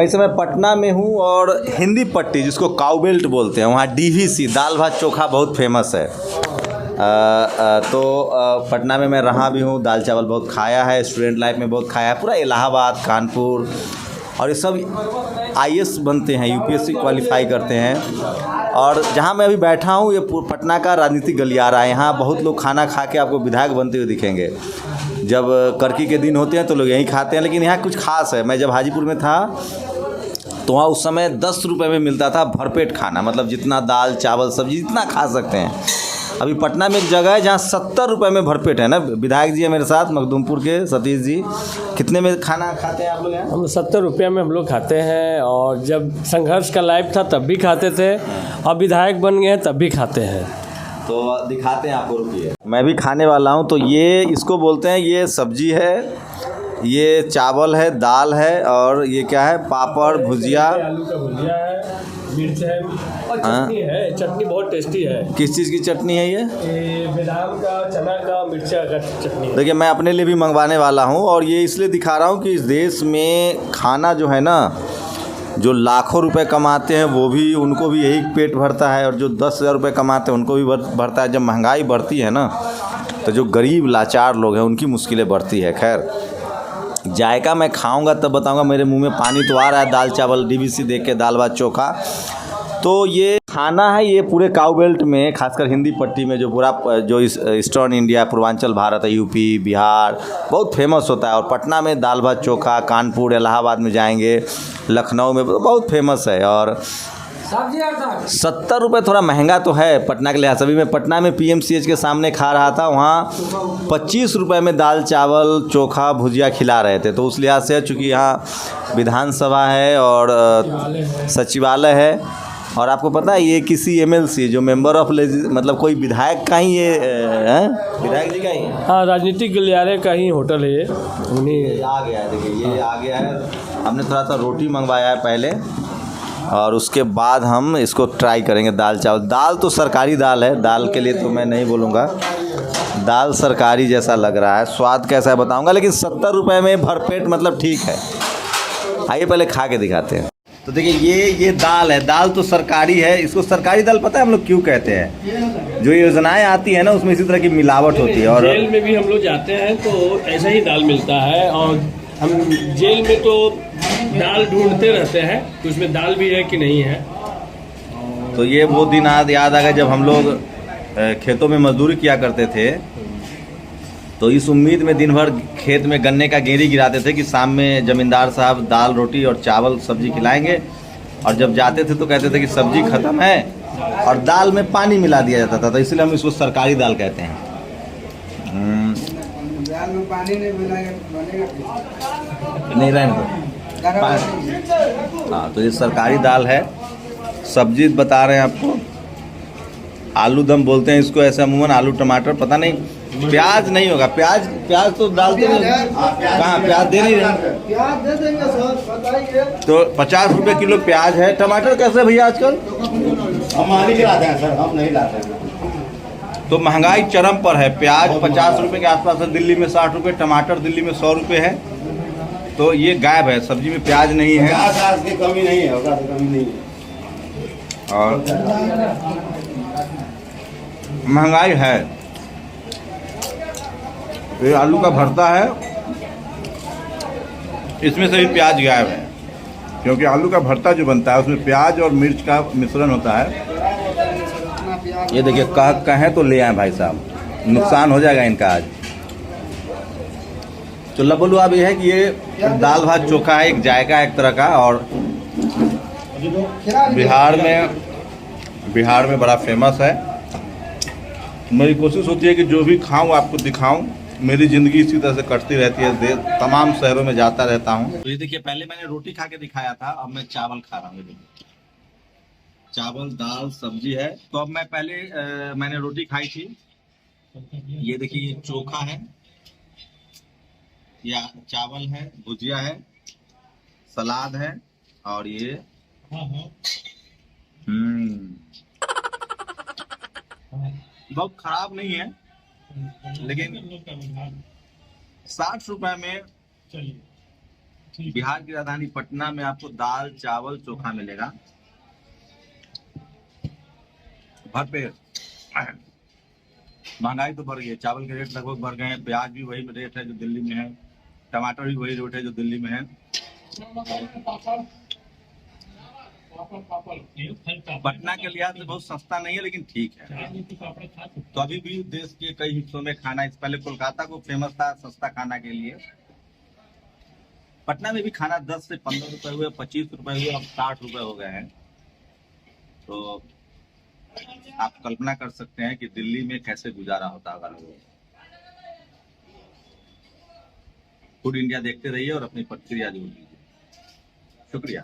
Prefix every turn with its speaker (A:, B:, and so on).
A: वैसे मैं पटना में हूँ और हिंदी पट्टी जिसको काऊ बेल्ट बोलते हैं वहाँ डीवीसी दाल भात चोखा बहुत फेमस है। पटना में मैं रहा भी हूँ, दाल चावल बहुत खाया है, स्टूडेंट लाइफ में बहुत खाया है। पूरा इलाहाबाद, कानपुर और ये सब आईएएस बनते हैं, यूपीएससी क्वालिफाई करते हैं। और जहाँ मैं अभी बैठा हूँ ये पटना का राजनीतिक गलियारा है। यहाँ बहुत लोग खाना खा के आपको विधायक बनते हुए दिखेंगे। जब कर्की के दिन होते हैं तो लोग यहीं खाते हैं, लेकिन यहाँ कुछ खास है। मैं जब हाजीपुर में था तो वहाँ उस समय 10 रुपये में मिलता था भरपेट खाना, मतलब जितना दाल चावल सब्जी जितना खा सकते हैं। अभी पटना में एक जगह है जहाँ 70 रुपये में भरपेट है ना। विधायक जी है मेरे साथ मखदूमपुर के, सतीश जी। कितने में खाना खाते हैं आप लोग यहाँ?
B: हम 70 रुपये में हम लोग खाते हैं, और जब संघर्ष का लाइफ था तब भी खाते थे, अब विधायक बन गए हैं तब भी खाते हैं।
A: तो दिखाते हैं आपको, रुकिए। मैं भी खाने वाला हूँ। तो ये इसको बोलते हैं, ये सब्जी है, ये चावल है, दाल है, और ये क्या है, पापड़, भुजिया,
B: आलू का भुजिया है, मिर्च है और चटनी है। चटनी बहुत टेस्टी है।
A: किस चीज़ की चटनी है ये?
B: बादाम का, चना का, मिर्चा का चटनी है।
A: देखिए मैं अपने लिए भी मंगवाने वाला हूँ, और ये इसलिए दिखा रहा हूँ कि इस देश में खाना जो है ना, जो लाखों रुपए कमाते हैं वो भी, उनको भी यही पेट भरता है, और जो 10,000 रुपये कमाते हैं उनको भी भरता है। जब महंगाई बढ़ती है ना तो जो गरीब लाचार लोग हैं उनकी मुश्किलें बढ़ती है। खैर, जायका मैं खाऊंगा तब बताऊंगा। मेरे मुंह में पानी तो आ रहा है दाल चावल डीवीसी देख के, दाल भात चोखा। तो ये खाना है, ये पूरे काऊ बेल्ट में, खासकर हिंदी पट्टी में, जो पूरा जो ईस्टर्न इंडिया, पूर्वांचल भारत है, यूपी बिहार, बहुत फेमस होता है। और पटना में दाल भात चोखा, कानपुर इलाहाबाद में जाएंगे, लखनऊ में बहुत फेमस है। और 70 रुपये थोड़ा महंगा तो है पटना के लिहाज से। अभी मैं पटना में पीएमसीएच के सामने खा रहा था, वहाँ 25 रुपये में दाल चावल चोखा भुजिया खिला रहे थे। तो उस लिहाज से, चूँकि यहाँ विधानसभा है और सचिवालय है, और आपको पता है ये किसी एमएलसी जो मेंबर ऑफ मतलब कोई विधायक का ही, ये विधायक जी का ही?
B: हाँ, राजनीतिक गलियारे का ही होटल है ये।
A: आ गया है, देखिए ये आ गया है। हमने थोड़ा सा रोटी मंगवाया है पहले, और उसके बाद हम इसको ट्राई करेंगे दाल चावल। दाल तो सरकारी दाल है, दाल के लिए तो मैं नहीं बोलूँगा, दाल सरकारी जैसा लग रहा है। स्वाद कैसा है बताऊँगा, लेकिन 70 रुपये में भरपेट मतलब ठीक है। आइए पहले खा के दिखाते हैं। तो देखिए ये दाल है, दाल तो सरकारी है। इसको सरकारी दाल पता है हम लोग क्यों कहते हैं? जो योजनाएं आती है ना उसमें इसी तरह की मिलावट होती है। और
B: जेल में भी हम लोग जाते हैं तो ऐसा ही दाल मिलता है, और हम जेल में तो दाल ढूंढते रहते हैं तो उसमें दाल भी है कि नहीं है।
A: तो ये वो दिन याद आ गया जब हम लोग खेतों में मजदूरी किया करते थे। तो इस उम्मीद में दिन भर खेत में गन्ने का गेरी गिराते थे कि शाम में जमींदार साहब दाल रोटी और चावल सब्जी खिलाएंगे। और जब जाते थे तो कहते थे कि सब्जी ख़त्म है और दाल में पानी मिला दिया जाता था। तो इसलिए हम इसको सरकारी दाल कहते हैं।
C: दाल में पानी नहीं मिलाएंगे
A: नहीं रहने दो। हाँ, तो ये सरकारी दाल है। सब्जी बता रहे हैं आपको, आलू दम बोलते हैं इसको ऐसे अमूमन, आलू टमाटर, पता नहीं प्याज नहीं होगा। प्याज तो डालते हैं कहाँ? प्याज दे नहीं रहे।
C: प्याज दे देंगे सर, बताइए।
A: तो 50 रुपये किलो प्याज है। टमाटर कैसे भैया आजकल?
D: हम नहीं लाते हैं सर, हम नहीं लाते हैं।
A: तो महंगाई चरम पर है। प्याज 50 रुपये के आसपास है, दिल्ली में 60 रुपये, टमाटर दिल्ली में 100 रुपये है। तो ये गायब है, सब्जी में प्याज नहीं है।
D: प्याज की कमी नहीं है, होगा तो कमी नहीं है।
A: और महंगाई है। ये आलू का भरता है, इसमें से भी प्याज गायब है, क्योंकि आलू का भरता जो बनता है उसमें प्याज और मिर्च का मिश्रण होता है। ये देखिए, कहें तो ले आए भाई साहब, नुकसान हो जाएगा इनका आज। तो लबलू अब ये है कि ये दाल भात चोखा है, एक जायका एक तरह का। और बिहार में बड़ा फेमस है। मेरी कोशिश होती है कि जो भी खाऊं आपको दिखाऊं। मेरी ज़िंदगी इसी तरह से कटती रहती है, तमाम शहरों में जाता रहता हूं। तो ये देखिए, पहले मैंने रोटी खा के दिखाया था, अब मैं चावल खा रहा हूँ। चावल दाल सब्जी है। तो अब मैं पहले मैंने रोटी खाई थी। ये देखिए, ये चोखा है, या चावल है, भुजिया है, सलाद है, और ये बहुत खराब नहीं है, लेकिन 60 रुपए में बिहार की राजधानी पटना में आपको दाल चावल चोखा मिलेगा भरपेट। महंगाई तो बढ़ गई है, चावल के रेट लगभग बढ़ गए हैं, प्याज भी वही रेट है जो दिल्ली में है, टमाटर भी वही रेट है जो दिल्ली में है। पटना के लिहाज से बहुत सस्ता नहीं है लेकिन ठीक है। तो अभी भी देश के कई हिस्सों में खाना, इस पहले कोलकाता को फेमस था सस्ता खाना के लिए, पटना में भी खाना 10 से 15 रुपए हुए, 25 रुपए हुए, अब 60 रुपए हो गए हैं। तो आप कल्पना कर सकते हैं कि दिल्ली में कैसे गुजारा होता होगा लोगों को। फूड इंडिया देखते रहिए और अपनी प्रतिक्रिया जरूर दीजिए। शुक्रिया।